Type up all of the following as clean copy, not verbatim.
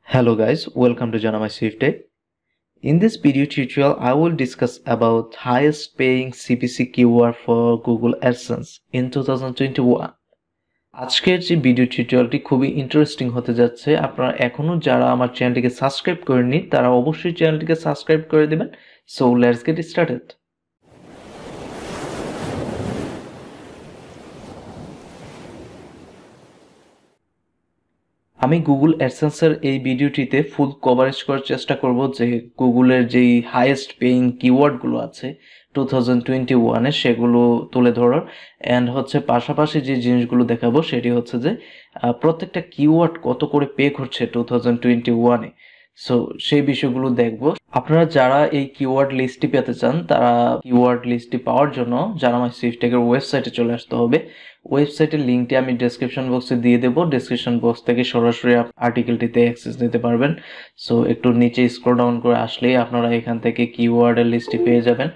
Hello guys, welcome to Janamai Swift Tech. In this video tutorial, I will discuss about highest paying CPC keyword for Google AdSense in 2021. আজকের যে video টিউটোরিয়ালটি খুবই interesting হতে যাচ্ছে। আপনারা এখনো যারা আমার চ্যানেলটিকে সাবস্ক্রাইব করেননি তারা অবশ্যই চ্যানেলটিকে সাবস্ক্রাইব করে দিবেন। So let's get started. আমি গুগল অ্যাডসেন্সের এই ভিডিওটিতে ফুল কভারেজ করার চেষ্টা করব যে গুগলের যেই হাইয়েস্ট পেইং কিওয়ার্ডগুলো আছে 2021-এ সেগুলো তুলে ধরার অ্যান্ড হচ্ছে পাশাপাশি যে জিনিসগুলো দেখাবো সেটি হচ্ছে যে প্রত্যেকটা কিওয়ার্ড কত করে পে করছে 2021-এ। সো সেই বিষয়গুলো দেখব। আপনারা যারা এই কিওয়ার্ড লিস্টটি পেতে চান তারা কিওয়ার্ড লিস্টটি পাওয়ার জন্য জানামাই সুইফট টেকের ওয়েবসাইটে চলে আসতে হবে। ওয়েবসাইটের লিঙ্কটি আমি ডেসক্রিপশন বক্সে দিয়ে দেবো। ডেসক্রিপশন বক্স থেকে সরাসরি আর্টিকেলটিতে অ্যাক্সেস নিতে পারবেন। সো একটু নিচে স্ক্রল ডাউন করে আসলেই আপনারা এখান থেকে কিওয়ার্ডের লিস্টটি পেয়ে যাবেন।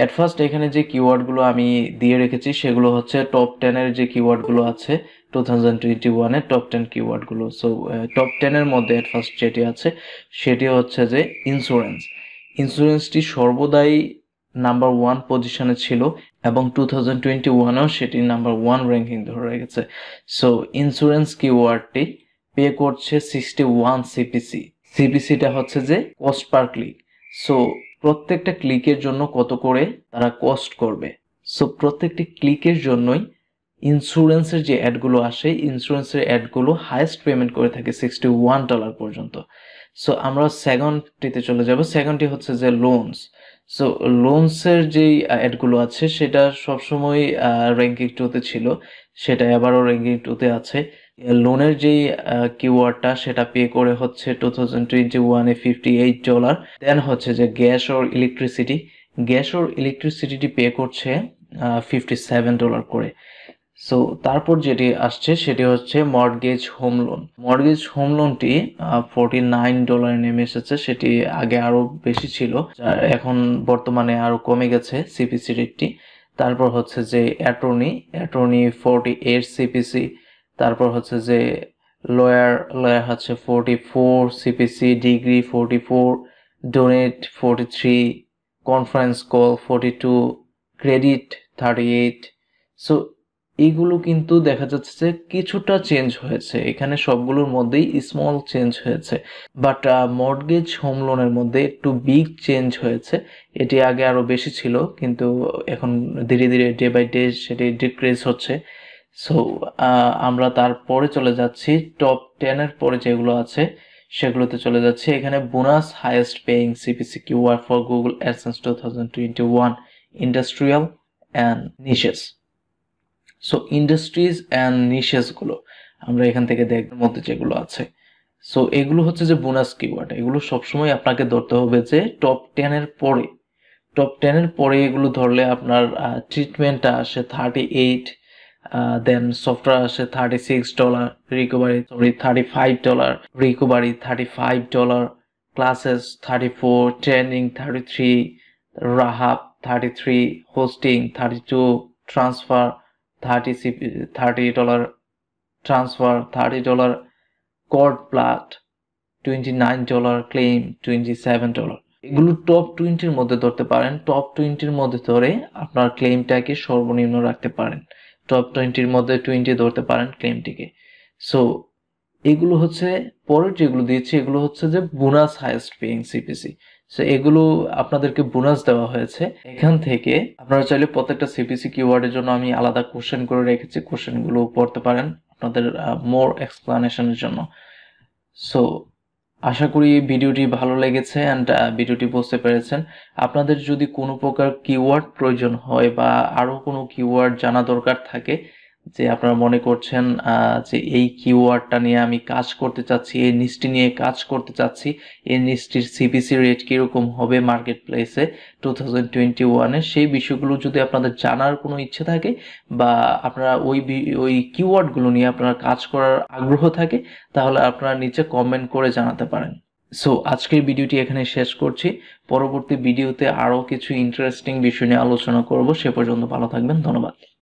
এট ফার্স্ট এখানে যে কিওয়ার্ডগুলো আমি দিয়ে রেখেছি সেগুলো হচ্ছে টপ 10-এর যে কিওয়ার্ডগুলো আছে 2021-এর টপ 10 কিওয়ার্ডগুলো। সো টপ 10-এর মধ্যে এট ফার্স্ট যেটি আছে সেটি হচ্ছে যে ইন্স্যুরেন্সটি সর্বদাই নাম্বার 1 পজিশনে ছিল এবং 2021-এও সেটি নাম্বার 1 র্যাঙ্কিং ধরে রেখেছে। সো ইন্স্যুরেন্স কিওয়ার্ডটি পে করছে 61 সিপিসি। সিপিসিটা হচ্ছে যে কস্ট পার ক্লিক। সো প্রত্যেকটা ক্লিকের জন্য কত করে তারা কস্ট করবে। সো প্রত্যেকটি ক্লিকের জন্যই ইন্স্যুরেন্সের যে অ্যাডগুলো আসে ইন্স্যুরেন্সের অ্যাডগুলো হাইয়েস্ট পেমেন্ট করে থাকে $61 পর্যন্ত। সো আমরা সেকেন্ডটিতে চলে যাব। সেকেন্ডটি হচ্ছে যে লোনস। সো লোনসের যেই অ্যাডগুলো আছে সেটা সবসময় র্যাঙ্কিং 2-তে ছিল, সেটা এবারও র্যাঙ্কিং 2-তে আছে। লোনের যেই কিওয়ার্ডটা সেটা পে করে হচ্ছে 2021-এ $58। দেন হচ্ছে যে গ্যাস ওর ইলেকট্রিসিটি পে করছে $57 করে। সো তারপর যেটি আসছে সেটি হচ্ছে মর্টগেজ হোম লোনটি $49 নেমে এসেছে। সেটি আগে আরো বেশি ছিল, এখন বর্তমানে আরো কমে গেছে সিপিসি রেটটি। তারপর হচ্ছে যে অ্যাটর্নি 48 সিপিসি। তারপর হচ্ছে যে লয়ার হচ্ছে 44 CPC, degree 44, donate 43, conference call 42, credit 38। So এইগুলো কিন্তু দেখা যাচ্ছে যে কিছুটা চেঞ্জ হয়েছে, এখানে সবগুলোর মধ্যেই স্মল চেঞ্জ হয়েছে, বাট মর্টগেজ হোম লোনের মধ্যে একটু বিগ চেঞ্জ হয়েছে। এটি আগে আরো বেশি ছিল কিন্তু এখন ধীরে ধীরে ডে বাই ডে সেটি ডিক্রিজ হচ্ছে। সো আমরা তারপরে চলে যাচ্ছি টপ 10-এর পরে যেগুলো আছে সেগুলোতে চলে যাচ্ছে। এখানে bonus highest paying CPC keyword for Google AdSense 2021 industrial and niches. So industries and নিশেসগুলো আমরা এখান থেকে দেখবার মধ্যে যেগুলো আছে, সো এগুলো হচ্ছে যে বোনাস কিওয়ার্ড। এগুলো সবসময় আপনাকে ধরতে হবে যে টপ 10-এর পরে এগুলো ধরলে আপনার ট্রিটমেন্টটা আসে 38, দেন সফটওয়্যার আসে $36, $35, recovery $35, classes 34, training 33, rehab 33, hosting 32, transfer $30, transfer $30, cord blood $29, claim $27। এগুলো টপ 20-র মধ্যে ধরতে পারেন। টপ 20-র মধ্যে ধরে আপনার ক্লেমটাকে সর্বনিম্ন রাখতে পারেন। টপ 20-র মধ্যে 20 ধরতে পারেন ক্লেমটিকে। সো এগুলো হচ্ছে পরের যেগুলো দিয়েছি এগুলো হচ্ছে যে bonus highest paying CPC. So এগুলো আপনাদেরকে বোনাস দেওয়া হয়েছে। এখান থেকে আপনারা চাইলে প্রত্যেকটা সিপিসি কিওয়ার্ডের জন্য আমি আলাদা কোশ্চেন করে রেখেছি, কোশ্চেনগুলো পড়তে পারেন আপনাদের মোর এক্সপ্লানেশনের জন্য। সো আশা করি ভিডিওটি ভালো লেগেছে অ্যান্ড ভিডিওটি বুঝতে পেরেছেন। আপনাদের যদি কোনো প্রকার কিওয়ার্ড প্রয়োজন হয় বা আরও কোনো কিওয়ার্ড জানা দরকার থাকে, যে আপনারা মনে করছেন যে এই কিওয়ার্ডটা নিয়ে আমি কাজ করতে চাচ্ছি, এই নিচটি নিয়ে কাজ করতে চাচ্ছি, এই নিচটির সিপিসি রেট কীরকম হবে মার্কেট প্লেসে 2021-এ, সেই বিষয়গুলো যদি আপনাদের জানার কোনো ইচ্ছে থাকে বা আপনারা ওই কিওয়ার্ডগুলো নিয়ে আপনারা কাজ করার আগ্রহ থাকে তাহলে আপনারা নিচে কমেন্ট করে জানাতে পারেন। সো আজকের ভিডিওটি এখানে শেষ করছি। পরবর্তী ভিডিওতে আরও কিছু ইন্টারেস্টিং বিষয় নিয়ে আলোচনা করব। সে পর্যন্ত ভালো থাকবেন। ধন্যবাদ।